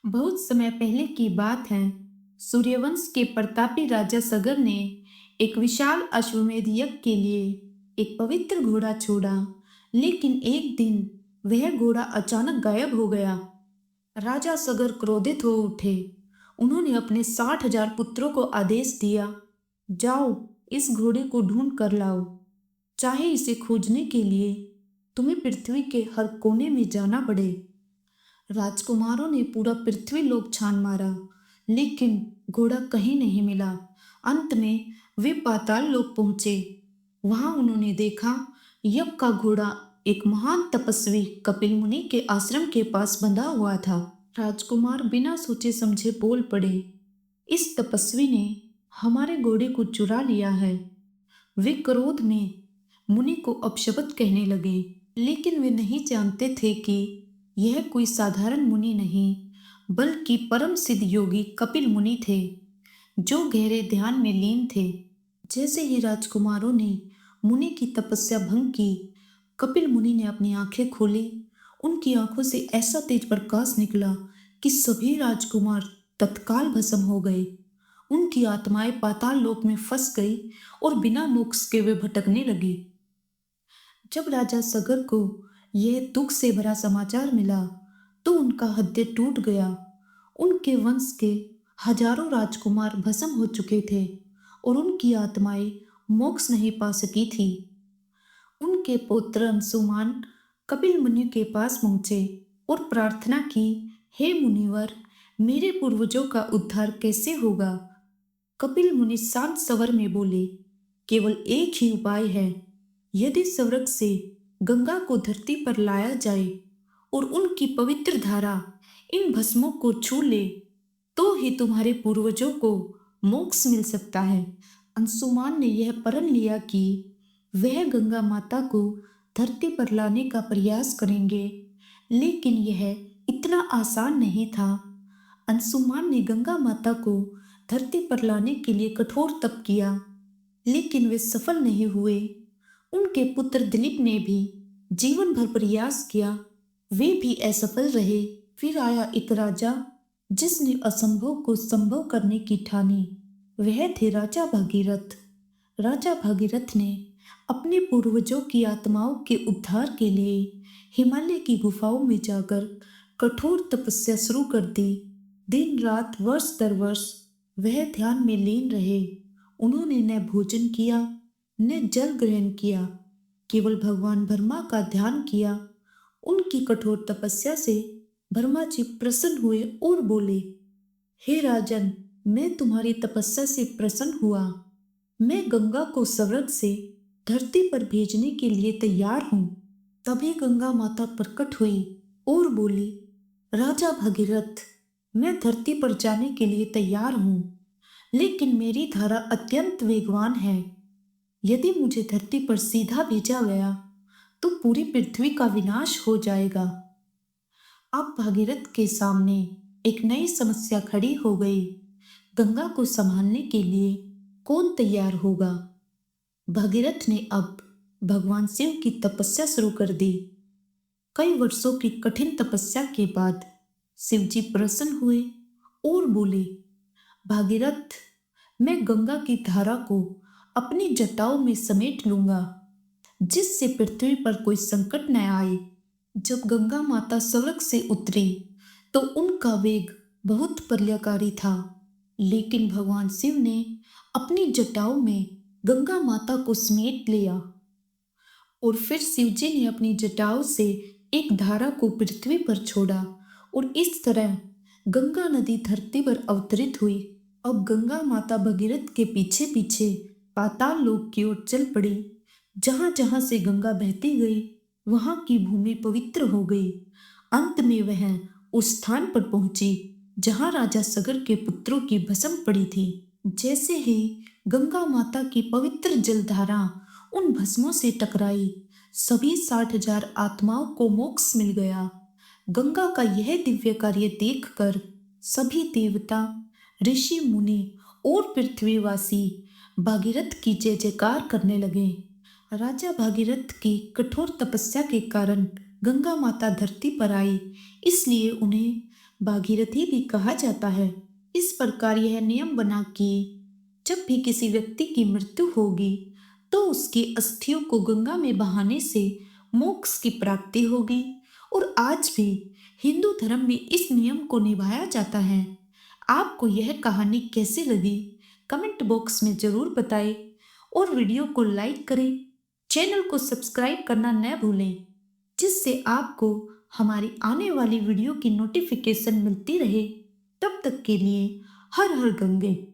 बहुत समय पहले की बात है। सूर्यवंश के प्रतापी राजा सगर ने एक विशाल अश्वमेध यज्ञ के लिए एक पवित्र घोड़ा छोड़ा, लेकिन एक दिन वह घोड़ा अचानक गायब हो गया। राजा सगर क्रोधित हो उठे। उन्होंने अपने 60,000 पुत्रों को आदेश दिया, जाओ, इस घोड़े को ढूंढ कर लाओ। चाहे इसे खोजने के लिए तुम्हें पृथ्वी के हर कोने में जाना पड़े। राजकुमारों ने पूरा पृथ्वी लोक छान मारा, लेकिन घोड़ा कहीं नहीं मिला। अंत में वे पाताल लोक पहुंचे। वहां उन्होंने देखा, यज्ञ का घोड़ा एक महान तपस्वी कपिल मुनि के आश्रम के पास बंधा हुआ था। राजकुमार बिना सोचे समझे बोल पड़े, इस तपस्वी ने हमारे घोड़े को चुरा लिया है। वे क्रोध में मुनि को अपशब्द कहने लगे, लेकिन वे नहीं जानते थे कि यह कोई साधारण मुनि नहीं, बल्कि परम सिद्ध योगी कपिल मुनि थे, जो गहरे ध्यान में लीन थे। जैसे ही राजकुमारों ने मुनि की तपस्या भंग की, कपिल मुनि ने अपनी आंखें खोली। उनकी आंखों से ऐसा तेज प्रकाश निकला कि सभी राजकुमार तत्काल भस्म हो गए। उनकी आत्माएं पाताल लोक में फंस गई और बिना मोक्ष के वे भटकने लगी। जब राजा सगर को यह दुख से भरा समाचार मिला, तो उनका हृदय टूट गया। उनके वंश के हजारों राजकुमार भस्म हो चुके थे और उनकी आत्माएं मोक्ष नहीं पा सकी थी। उनके पुत्र अंशुमान कपिल मुनि के पास पहुंचे और प्रार्थना की, हे मुनिवर, मेरे पूर्वजों का उद्धार कैसे होगा? कपिल मुनि शांत स्वर में बोले, केवल एक ही उपाय है। यदि स्वर्ग से गंगा को धरती पर लाया जाए और उनकी पवित्र धारा इन भस्मों को छू ले, तो ही तुम्हारे पूर्वजों को मोक्ष मिल सकता है। अंशुमान ने यह प्रण लिया कि वह गंगा माता को धरती पर लाने का प्रयास करेंगे, लेकिन यह इतना आसान नहीं था। अंशुमान ने गंगा माता को धरती पर लाने के लिए कठोर तप किया, लेकिन वे सफल नहीं हुए। उनके पुत्र दिलीप ने भी जीवन भर प्रयास किया, वे भी असफल रहे। फिर आया एक राजा, जिसने असंभव को संभव करने की ठानी। वह थे राजा भागीरथ। राजा भागीरथ ने अपने पूर्वजों की आत्माओं के उद्धार के लिए हिमालय की गुफाओं में जाकर कठोर तपस्या शुरू कर दी। दिन रात वर्ष दर वर्ष वह ध्यान में लीन रहे। उन्होंने न भोजन किया, न जल ग्रहण किया, केवल भगवान ब्रह्मा का ध्यान किया। उनकी कठोर तपस्या से ब्रह्मा जी प्रसन्न हुए और बोले, हे राजन, मैं तुम्हारी तपस्या से प्रसन्न हुआ। मैं गंगा को स्वर्ग से धरती पर भेजने के लिए तैयार हूं। तभी गंगा माता प्रकट हुई और बोली, राजा भगीरथ, मैं धरती पर जाने के लिए तैयार हूं, लेकिन मेरी धारा अत्यंत वेगवान है। यदि मुझे धरती पर सीधा भेजा गया तो पूरी पृथ्वी का विनाश हो जाएगा। अब भागीरथ के सामने एक नई समस्या खड़ी हो गई। गंगा को संभालने के लिए कौन तैयार होगा? भागीरथ ने अब भगवान शिव की तपस्या शुरू कर दी। कई वर्षों की कठिन तपस्या के बाद शिव जी प्रसन्न हुए और बोले, भागीरथ, मैं गंगा की धारा को अपनी जटाओं में समेट लूंगा, जिससे पृथ्वी पर कोई संकट न आए। जब गंगा माता स्वर्ग से उतरी तो उनका वेग बहुत प्रलयकारी था, लेकिन भगवान शिव ने अपनी जटाओं में गंगा माता को समेट लिया और फिर शिव जी ने अपनी जटाओं से एक धारा को पृथ्वी पर छोड़ा और इस तरह गंगा नदी धरती पर अवतरित हुई। अब गंगा माता भगीरथ के पीछे पीछे पाताल लोक की ओर चल पड़ी। जहां जहां से गंगा बहती गई, वहां की भूमि पवित्र हो गई। अंत में वह उस स्थान पर पहुंची जहां राजा सगर के पुत्रों की भस्म पड़ी थी। जैसे ही गंगा माता की पवित्र जलधारा उन भस्मों से टकराई, सभी 60,000 आत्माओं को मोक्ष मिल गया। गंगा का यह दिव्य कार्य देखकर सभी देवता, ऋषि मुनि और पृथ्वीवासी भागीरथ की जय जयकार करने लगे। राजा भागीरथ की कठोर तपस्या के कारण गंगा माता धरती पर आई, इसलिए उन्हें भागीरथी भी कहा जाता है। इस प्रकार यह नियम बना कि जब भी किसी व्यक्ति की मृत्यु होगी तो उसकी अस्थियों को गंगा में बहाने से मोक्ष की प्राप्ति होगी। और आज भी हिंदू धर्म में इस नियम को निभाया जाता है। आपको यह कहानी कैसी लगी कमेंट बॉक्स में जरूर बताएं और वीडियो को लाइक करें। चैनल को सब्सक्राइब करना न भूलें, जिससे आपको हमारी आने वाली वीडियो की नोटिफिकेशन मिलती रहे। तब तक के लिए हर हर गंगे।